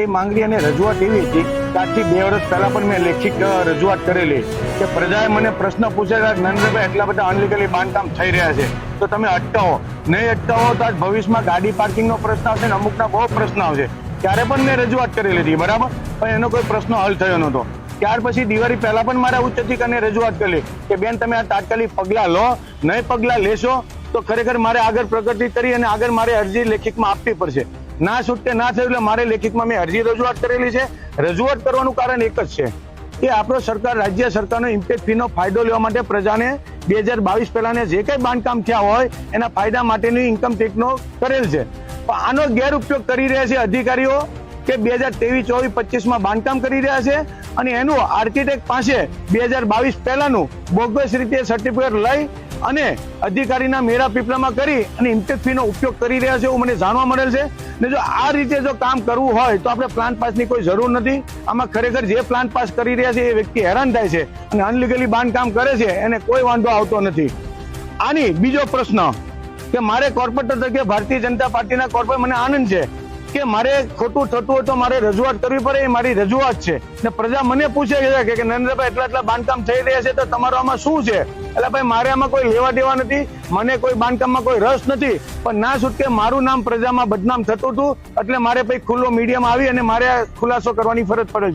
માંગણી અને રજૂઆત એવી હતી કે આજથી 2 વર્ષ પહેલા પણ મેં લેખિત રજૂઆત કરેલી કે પ્રજાએ મને પ્રશ્ન પૂછેલા નરેન્દ્રભાઈ એટલા બધા અનલીગલી બાંધકામ થઈ રહ્યા છે તો તમે અટકાવો, નહીં અટકાવો તો આજ ભવિષ્યમાં ગાડી પાર્કિંગનો પ્રશ્ન આવશે ને અમુકના બહુ પ્રશ્ન આવશે. ત્યારે પણ મેં રજૂઆત કરેલી હતી, બરાબર, પણ એનો કોઈ પ્રશ્ન હલ થયો નહોતો. ત્યાર પછી દિવાળી પહેલા પણ મારા ઉચ્ચ અધિકારીને રજૂઆત કરી કે બેન તમે આ તાત્કાલિક પગલાં લો, નહીં પગલાં લેશો તો ખરેખર મારે આગળ પ્રગતિ કરી અને આગળ મારે અરજી લેખિતમાં આપવી પડશે. ના છૂટકે ના થયું એટલે મારે લેખિતમાં મેં અરજી રજૂઆત કરેલી છે. રજૂઆત કરવાનું કારણ એક જ છે કે આપણો સરકાર રાજ્ય સરકારનો ઇમ્પેક્ટ ફીનો ફાયદો લેવા માટે પ્રજાને 2022 પહેલાને જે કંઈ બાંધકામ થયા હોય એના ફાયદા માટેની ઇન્કમ ટેક્સનો કરેલ છે. પણ આનો ગેરઉપયોગ કરી રહ્યા છે અધિકારીઓ કે 2023, 24, 25માં બાંધકામ કરી રહ્યા છે અને એનું આર્કિટેક્ટ પાસે 2022 પહેલાનું બોગસ રીતે સર્ટિફિકેટ લઈ અને અધિકારીના મેળા પીપળામાં કરી અને ઇમ્પેક્ટ ફીનો ઉપયોગ કરી રહ્યા છે એવું મને જાણવા મળેલ છે. ને જો આ રીતે જો કામ કરવું હોય તો આપણે પ્લાન પાસની કોઈ જરૂર નથી. આમાં ખરેખર જે પ્લાન પાસ કરી રહ્યા છે એ વ્યક્તિ હેરાન થાય છે અને અનલીગલી બાંધકામ કરે છે એને કોઈ વાંધો આવતો નથી. આની બીજો પ્રશ્ન કે મારે કોર્પોરેટર તરીકે ભારતીય જનતા પાર્ટીના કોર્પોરેટર મને આનંદ છે કે મારે ખોટું થતું હોય તો મારે રજૂઆત કરવી પડે, એ મારી રજૂઆત છે. ને પ્રજા મને પૂછે છે કે નરેન્દ્રભાઈ એટલા બાંધકામ થઈ રહ્યા છે તો તમારો આમાં શું છે? એટલે ભાઈ મારે આમાં કોઈ લેવા દેવા નથી, મને કોઈ બાંધકામમાં કોઈ રસ નથી, પણ ના છૂટકે મારું નામ પ્રજામાં બદનામ થતું હતું એટલે મારે ભાઈ ખુલ્લો મીડિયામાં આવી અને મારે ખુલાસો કરવાની ફરજ પડે.